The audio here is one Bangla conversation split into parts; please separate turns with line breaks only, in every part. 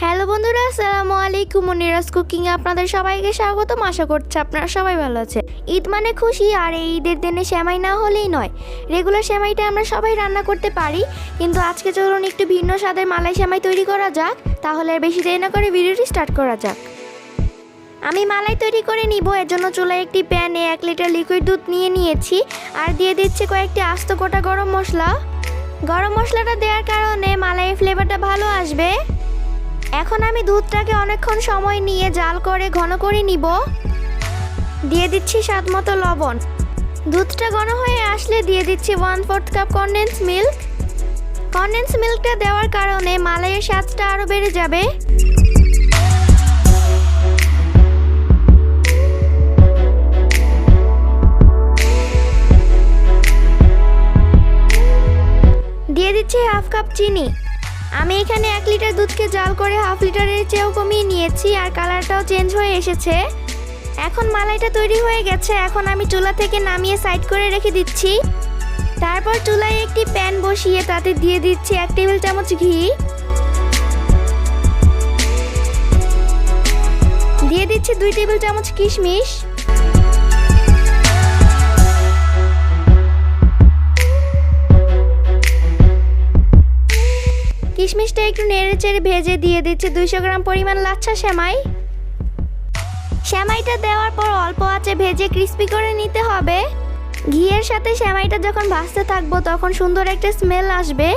হ্যালো বন্ধুরা, আসসালামু আলাইকুম। মনিরাস কুকিং এ আপনাদের সবাইকে স্বাগতম। আশা করছি আপনারা সবাই ভালো আছেন। ঈদ মানে খুশি, আর এই ঈদের দিনে সেমাই না হলেই নয়। রেগুলার সেমাইটা আমরা সবাই রান্না করতে পারি, কিন্তু আজকে চলুন একটু ভিন্ন স্বাদের মালাই সেমাই তৈরি করা যাক। তাহলে আর বেশি দেরি না করে ভিডিওটি স্টার্ট করা যাক। আমি মালাই তৈরি করে নিব। এর জন্য চুলায় একটি প্যানে 1 লিটার লিকুইড দুধ নিয়ে নিয়েছি, আর দিয়ে দিচ্ছি কয়েকটি আস্ত গোটা গরম মশলা। গরম মশলাটা দেওয়ার কারণে মালাইয়ের ফ্লেভারটা ভালো আসবে। এখন আমি দুধটাকে অনেকক্ষণ সময় নিয়ে জাল করে ঘন করে নিব। দিয়ে দিচ্ছি স্বাদ মতো লবণ। দুধটা ঘন হয়ে আসলে দিয়ে দিচ্ছি 1/4 কাপ কনডেন্স মিল্ক। কনডেন্স মিল্কটা দেওয়ার কারণে মালাইয়ের স্বাদটা আরও বেড়ে যাবে। দিয়ে দিচ্ছি 1/2 কাপ চিনি। আমি এখানে 1 লিটার দুধকে জাল করে 1/2 লিটারের চেয়েও কমিয়ে নিয়েছি, আর কালারটাও চেঞ্জ হয়ে এসেছে। এখন মালাইটা তৈরি হয়ে গেছে। এখন আমি চুলা থেকে নামিয়ে সাইড করে রেখে দিচ্ছি। তারপর চুলায় একটি প্যান বসিয়ে তাতে দিয়ে দিচ্ছি 1 টেবিল চামচ ঘি। দিয়ে দিচ্ছি 2 টেবিল চামচ কিশমিশ। কিশমিশটা একটু নেড়েচেড়ে ভেজে দিয়ে দিচ্ছি 200 গ্রাম পরিমাণ লাচ্ছা সেমাই। সেমাইটা দেওয়ার পর অল্প আঁচে ভেজে ক্রিস্পি করে নিতে হবে। ঘিয়ের সাথে সেমাইটা যখন ভাজতে থাকবো তখন সুন্দর একটা স্মেল আসবে।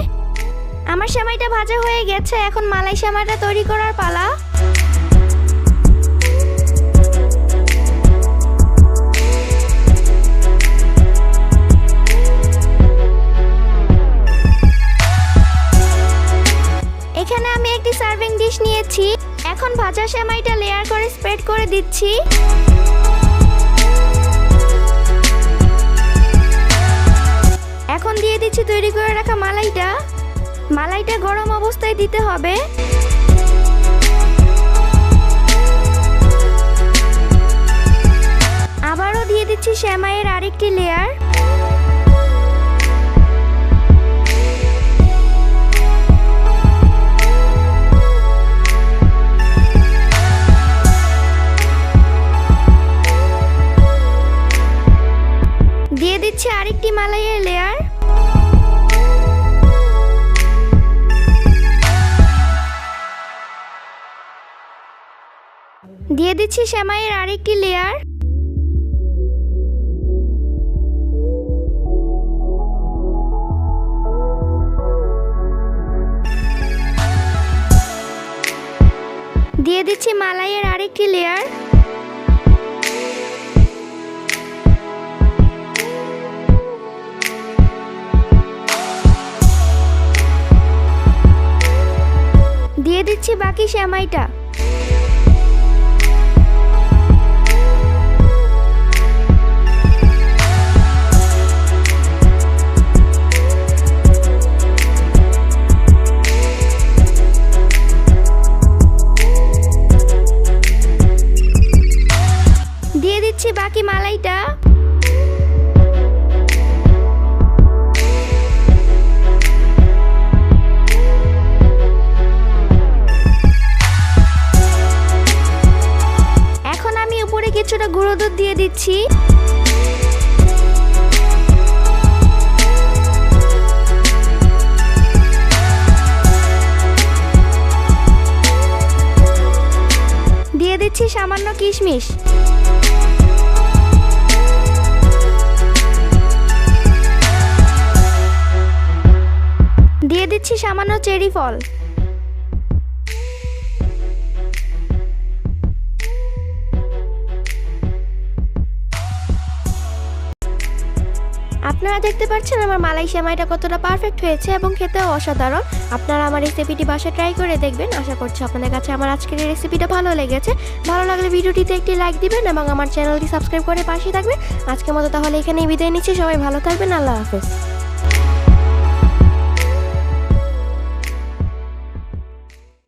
আমার সেমাইটা ভাজা হয়ে গেছে। এখন মালাই সেমাইটা তৈরি করার পালা। এখানে আমি একটি সার্ভিং ডিশ নিয়েছি। এখন ভাজা সেমাইটা লেয়ার করে স্প্রেড করে দিচ্ছি। এখন দিয়ে দিচ্ছি তৈরি করে রাখা মালাইটা। মালাইটা গরম অবস্থায় দিতে হবে। আবারও দিয়ে দিচ্ছি সেমাইয়ের আরেকটি লেয়ার। দিয়ে দিচ্ছি আরেকটি মালাইয়ের লেয়ার। দিয়ে দিচ্ছি সেমাইয়ের আরেকটি লেয়ার। দিয়ে দিচ্ছি মালাইয়ের আরেকটি লেয়ার। দিয়ে দিচ্ছি বাকি সেমাইটা। দিয়ে দিচ্ছি বাকি মালাইটা। কিছুটা গুঁড়ো দুধ দিয়ে দিচ্ছি। দিয়ে দিচ্ছি সামান্য কিশমিশ। দিয়ে দিচ্ছি সামান্য চেরি ফল। আপনারা দেখতে পাচ্ছেন আমার মালাই সেমাইটা কতটা পারফেক্ট হয়েছে এবং খেতেও অসাধারণ। আপনারা আমার রেসিপিটি বাসায় ট্রাই করে দেখবেন। আশা করছি আপনাদের কাছে আমার আজকের এই রেসিপিটা ভালো লেগেছে। ভালো লাগলে ভিডিওটিতে একটি লাইক দিবেন এবং আমার চ্যানেলটি সাবস্ক্রাইব করে পাশে থাকবেন। আজকের মতো তাহলে এখানেই বিদায় নিচ্ছি। সবাই ভালো থাকবেন। আল্লাহ হাফেজ।